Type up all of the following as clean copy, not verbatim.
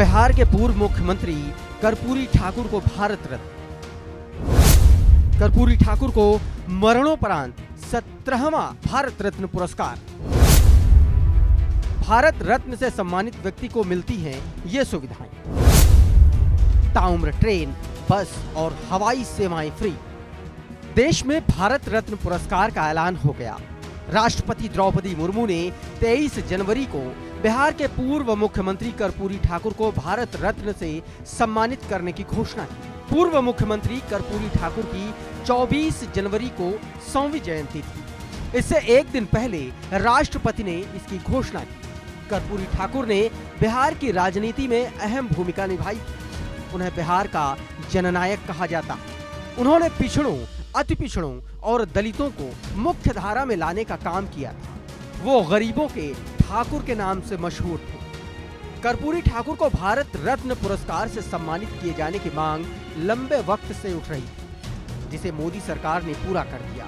बिहार के पूर्व मुख्यमंत्री कर्पूरी ठाकुर को भारत रत्न। कर्पूरी ठाकुर को मरणोपरांत 17वां भारत रत्न पुरस्कार। भारत रत्न से सम्मानित व्यक्ति को मिलती हैं ये सुविधाएं: ताउम्र ट्रेन, बस और हवाई सेवाएं फ्री। देश में भारत रत्न पुरस्कार का ऐलान हो गया। राष्ट्रपति द्रौपदी मुर्मू ने 23 जनवरी को बिहार के पूर्व मुख्यमंत्री कर्पूरी ठाकुर को भारत रत्न से सम्मानित करने की घोषणा की। पूर्व मुख्यमंत्री कर्पूरी ठाकुर की 24 जनवरी को 100वीं जयंती थी। इससे एक दिन पहले राष्ट्रपति ने इसकी घोषणा की। कर्पूरी ठाकुर ने बिहार की राजनीति में अहम भूमिका निभाई। उन्हें बिहार का जननायक कहा जाता है। उन्होंने पिछड़ों, अति पिछड़ों और दलितों को मुख्य धारा में लाने का काम किया था। वो गरीबों के ठाकुर के नाम से मशहूर थे। कर्पूरी ठाकुर को भारत रत्न पुरस्कार से सम्मानित किए जाने की मांग लंबे वक्त से उठ रही थी, जिसे मोदी सरकार ने पूरा कर दिया।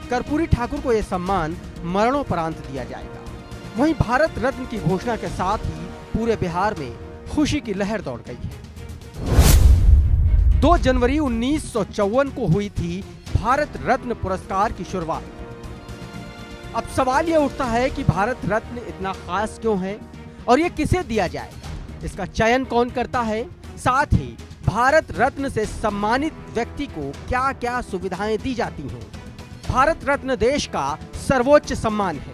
कर्पूरी ठाकुर को यह सम्मान मरणोपरांत दिया जाएगा। वहीं भारत रत्न की घोषणा के साथ ही पूरे बिहार में खुशी की लहर दौड़ गई है। 2 जनवरी 1954 को हुई थी भारत रत्न पुरस्कार की शुरुआत। अब सवाल यह उठता है कि भारत रत्न इतना खास क्यों है और ये किसे दिया जाएगा, इसका चयन कौन करता है, साथ ही भारत रत्न से सम्मानित व्यक्ति को क्या क्या सुविधाएं दी जाती हैं। भारत रत्न देश का सर्वोच्च सम्मान है।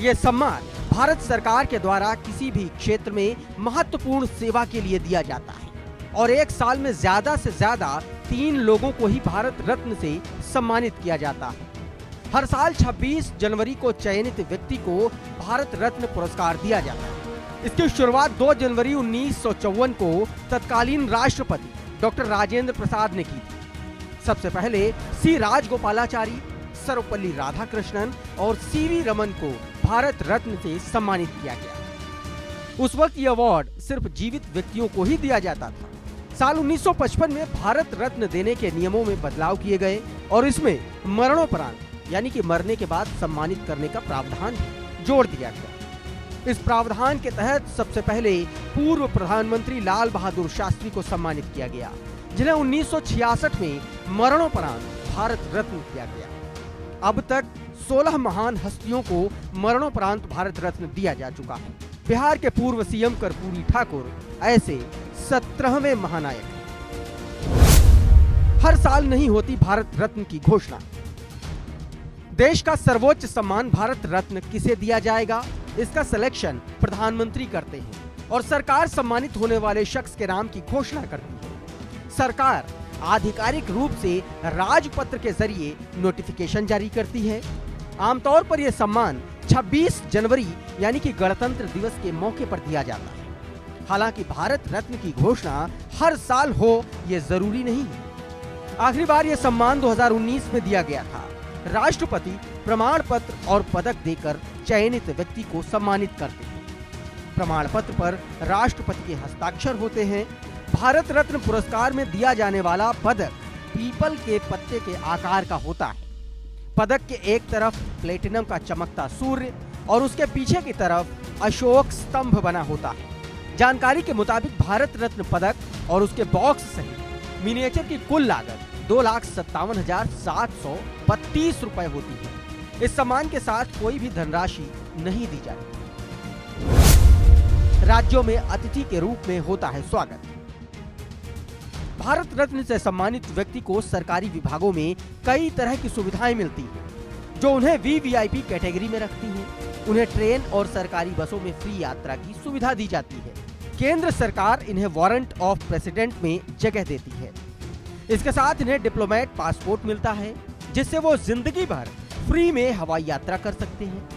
यह सम्मान भारत सरकार के द्वारा किसी भी क्षेत्र में महत्वपूर्ण सेवा के लिए दिया जाता है और एक साल में ज्यादा से ज्यादा 3 लोगों को ही भारत रत्न से सम्मानित किया जाता है। हर साल 26 जनवरी को चयनित व्यक्ति को भारत रत्न पुरस्कार दिया जाता है। इसकी शुरुआत 2 जनवरी 1954 को तत्कालीन राष्ट्रपति डॉक्टर राजेंद्र प्रसाद ने की थी। सबसे पहले सी राजगोपालाचारी, सर्वपल्ली राधाकृष्णन और सीवी रमन को भारत रत्न से सम्मानित किया गया। उस वक्त यह अवार्ड सिर्फ जीवित व्यक्तियों को ही दिया जाता था। साल 1955 में भारत रत्न देने के नियमों में बदलाव किए गए और इसमें मरणोपरांत यानी कि मरने के बाद सम्मानित करने का प्रावधान जोड़ दिया गया। इस प्रावधान के तहत सबसे पहले पूर्व प्रधानमंत्री लाल बहादुर शास्त्री को सम्मानित किया गया, जिन्हें 1966 में मरणोपरांत भारत रत्न किया गया। अब तक 16 महान हस्तियों को मरणोपरांत भारत रत्न दिया जा चुका है। बिहार के पूर्व सीएम कर्पूरी ठाकुर ऐसे 17वें महानायक हैं। हर साल नहीं होती भारत रत्न की घोषणा। देश का सर्वोच्च सम्मान भारत रत्न किसे दिया जाएगा, इसका सिलेक्शन प्रधानमंत्री करते हैं और सरकार सम्मानित होने वाले शख्स के नाम की घोषणा करती है। सरकार आधिकारिक रूप से राजपत्र के जरिए नोटिफिकेशन जारी करती है। आमतौर पर यह सम्मान 26 जनवरी यानी कि गणतंत्र दिवस के मौके पर दिया जाता है। हालांकि भारत रत्न की घोषणा हर साल हो यह जरूरी नहीं है। आखिरी बार यह सम्मान 2019 में दिया गया था। राष्ट्रपति प्रमाण पत्र और पदक देकर चयनित व्यक्ति को सम्मानित करते हैं। प्रमाण पत्र पर राष्ट्रपति के हस्ताक्षर होते हैं। भारत रत्न पुरस्कार में दिया जाने वाला पदक पीपल के पत्ते के आकार का होता है। पदक के एक तरफ प्लेटिनम का चमकता सूर्य और उसके पीछे की तरफ अशोक स्तंभ बना होता है। जानकारी के मुताबिक भारत रत्न पदक और उसके बॉक्स सहित मिनिएचर की कुल लागत 2,57,732 रुपए होती है। इस सम्मान के साथ कोई भी धनराशि नहीं दी जाती। राज्यों में अतिथि के रूप में होता है स्वागत। भारत रत्न से सम्मानित व्यक्ति को सरकारी विभागों में कई तरह की सुविधाएं मिलती हैं, जो उन्हें वीवीआईपी कैटेगरी में रखती हैं। उन्हें ट्रेन और सरकारी बसों में फ्री यात्रा की सुविधा दी जाती है। केंद्र सरकार इन्हें वारंट ऑफ प्रेसिडेंट में जगह देती है। इसके साथ इन्हें डिप्लोमेट पासपोर्ट मिलता है, जिससे वो जिंदगी भर फ्री में हवाई यात्रा कर सकते हैं।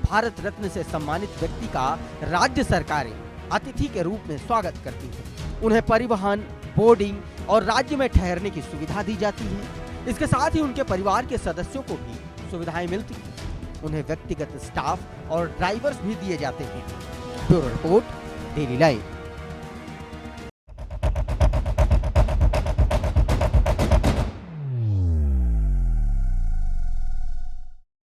भारत रत्न से सम्मानित व्यक्ति का राज्य सरकारें अतिथि के रूप में स्वागत करती हैं। उन्हें परिवहन, बोर्डिंग और राज्य में ठहरने की सुविधा दी जाती है। इसके साथ ही उनके परिवार के सदस्यों को भी सुविधाएं मिलती हैं। उन्हें व्यक्तिगत स्टाफ और ड्राइवर्स भी दिए जाते हैं। Bureau report, daily live.